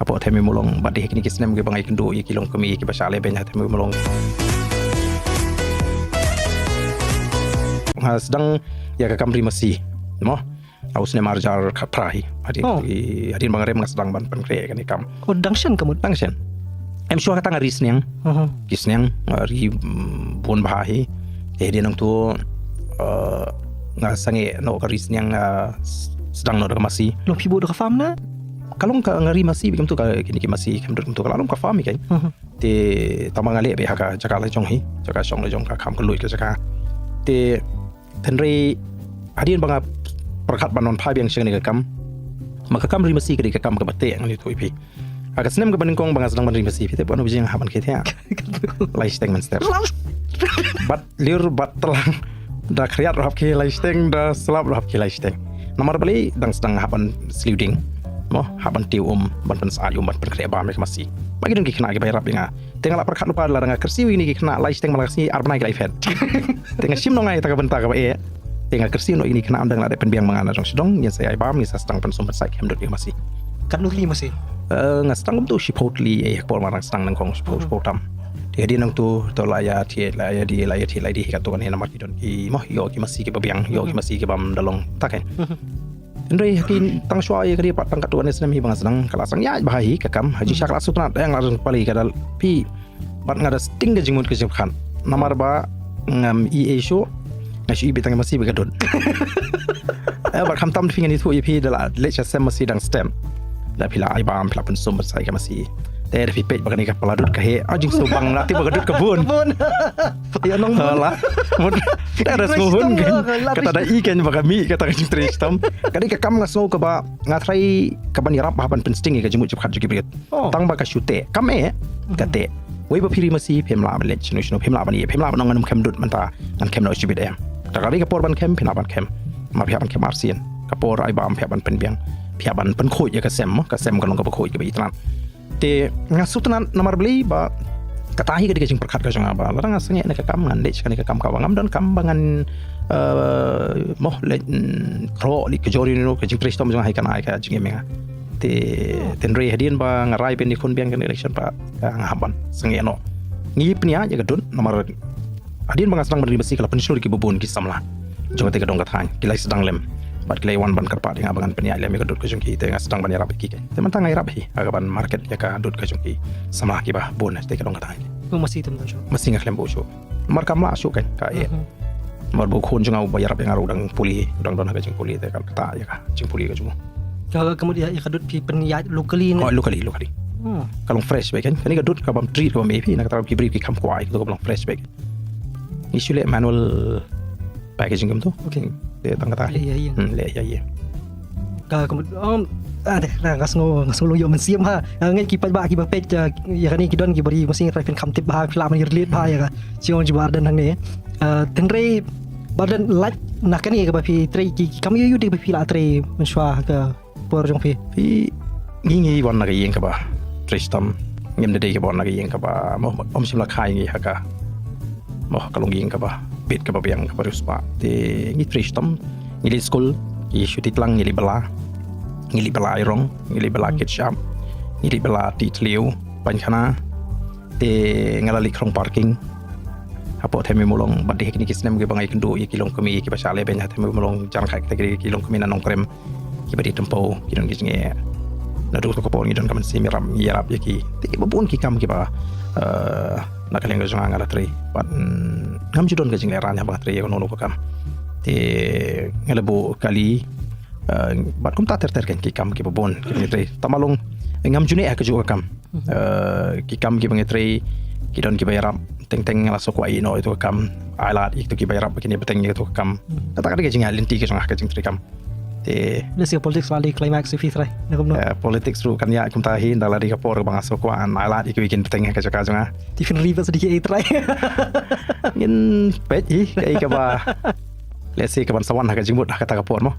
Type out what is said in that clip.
Hapo themi mulong badih kini kisnem ke bangai kendo ye kilong kemi ke basale benya themi mulong. Sedang ya ke kamri masih, mo. Ausne marjar kaprai. Adin bangare mang sedang ban penkre kan ikam. Oh, dangshan kamu. Dangshan. Em syua kata ngaris niang. Kisniang ri bon bahi. Dia nang tu ngasange no karis niang sedang no masih. Lo pibu dah faham na? Kalau ngari masih bikin tu kini masih kemdut tu kalau ka faham kan. Te tamang ale be haka jaka la jong hi, jaka song la jong ka kham kelui ke jaka. Te tenri adin banga perkat banon phai biang sing ni kam. Maka kam ri masih ke kam ke bate ngani tu ipi. Aga senem ke baningkong banga sedang ban ri masih te panu bijing haban ke tia. Lai steng man step. Bat lir bat telang da kriat rahap ke lai steng da selap rahap ke lai steng. Nomor beli dang sedang haban sliding. Mo haban tiu ban pen saat ban pen kre ba mereka masih. Bagi dong kena ke bayar binga. Tengah la perkat lupa larang kersi ini kena lai steng malasi arbana ke lai fet. Tengah sim nongai tak bentar ke e. Tengah kersi no ini kena andang la depen biang mangana dong sedong nya saya bam ni sa sedang pen sumber sai kem dot masih. Kan lu masih. Ngasang tu shipotli pol marang sedang nang kong spotam. Jadi nang tu laya di kat tu kan nama kidon ki moh yo ki masih ke babiang yo ki masih ke bam dalong tak kan. Ndoi hakin tang shwa ye kadi pat tang kat tu kan senam hi bang sedang kalasang ya bahahi kakam haji syak lasu tunat yang larang pali kadal pi bat ngada sting ke jingut ke jingkan. Namar ba ngam show ngasih bitang masih begadon. Bat kham tam fingan itu pi dala lecha sem masih dang stem. Da pila ai bam pila pun sumber sai ke masih. Ter pi pet bagani ka peladut ka he ajing subang lati begadut kebun. Ya nong lah. Mun ada semuhun kata ada ikan bagami kata kajing tristam. Kadi ka kam ngaso ka ba ngatrai ka ban yarap haban pensting ka jimut jephat juki brit. Tang ba ka syute. Kam kate. Wei ba piri masih pemla ban lech no pemla ban ye pemla ban ngan kem dut manta ngan kem no jibit em. Takari ka por ban kem pinaban kem. Ma pia ban kem arsian. Ka por ai bam pia ban penbiang. Pia ban pen khoi ya ka sem ka long ka khoi ka bi itlan. Te ngasutunan nomor beli ba katahi ke dikajing perkat ka jang ba larang asanya ne ka kam ngan lech kan ka kam ka wangam dan kam bangan moh le kro li ke jori no ke jing tristom jang hai kan ai ka jing menga te tenri hadin ba ngarai pen di kon biang kan election pa ngahaban senge no ngi pnia ya gadun nomor hadin bang asrang beri besi kala pensul ki bubun ki samla jong te gadong kathan kilai sedang lem bat kilai wan ban karpa dengan abangan penia lem gadut ka jong ki te sedang ban yarap ki ke te mantang yarap hi agaban market ya ka dut ka jong ki sama ki ba bon te gadong kathan Masih tem tu. Masih ngaklem bo show. Mar kam la show kan ka e. Mar bo khon jong au bayar yang aru dang puli dang don ha jing puli te kal kata ya ka jing puli ka jong. Kalau kemudian ya kadut pi peniat locally ni. Oh locally. Kalau fresh baik kan. Kani kadut ka bam treat ka bam pi nak tahu ki beri ki kam kwai tu ka bam fresh baik. Isu le manual packaging kam tu. Okay. Dia tang kata. Le ya. Kalau kemudian ada ngasno lo yo mensiam ha ngai ki ba ki ba pet ya kani ki don ki bari masing refen kam tip ba flam ni relit ba ya ka ciong jibar dan hang ni tenre badan lat nak ni ka ba pi tre ki kam yu de ba pi la tre menswa ka por jong pi ngi wan na yeng ka ba tristam ngem de ke bon na yeng ka ba mo om sim la khai ngi ha ka mo kalong yeng ka ba pit ka ba yang ka ba ruspa te ngi tristam ngi school i shutit lang ngi bala ngili bela irong ngili bela ketchup ngili bela titliu pankana te ngalali krong parking apo themi mulong badhe kini kisnem ge bangai kendo ye kilong kemi ki basale benya themi mulong jan khai te kilong kemi nanong krem ki badi tempo kidon gi nge na do ko pon ngidon kamen simiram yarap ye ki te babun ki kam ki ba nakaleng ge jonga ngala tri pat ngam judon ge jingle ran ya ba tri ye no ko kam te ngalebo kali bat kum ta ter kan ki kam ki babon ki tre tamalong ngam june ka juga kam ki kam ki bangetre ki don ki bayarap teng la sokwa ino itu kam alat itu ki bayarap kini beteng itu kam kata kata jing alinti ki jong ka jing tre kam te lesi politics wali climax fi tre ngam no politics ru kan ya kum ta hin dala di kapor bang sokwa an alat iki bikin beteng ka jaka jong tifin riba sedikit tre ngin pet hi kai ka ba lesi ka ban sawan ka jing mut kata kapor mo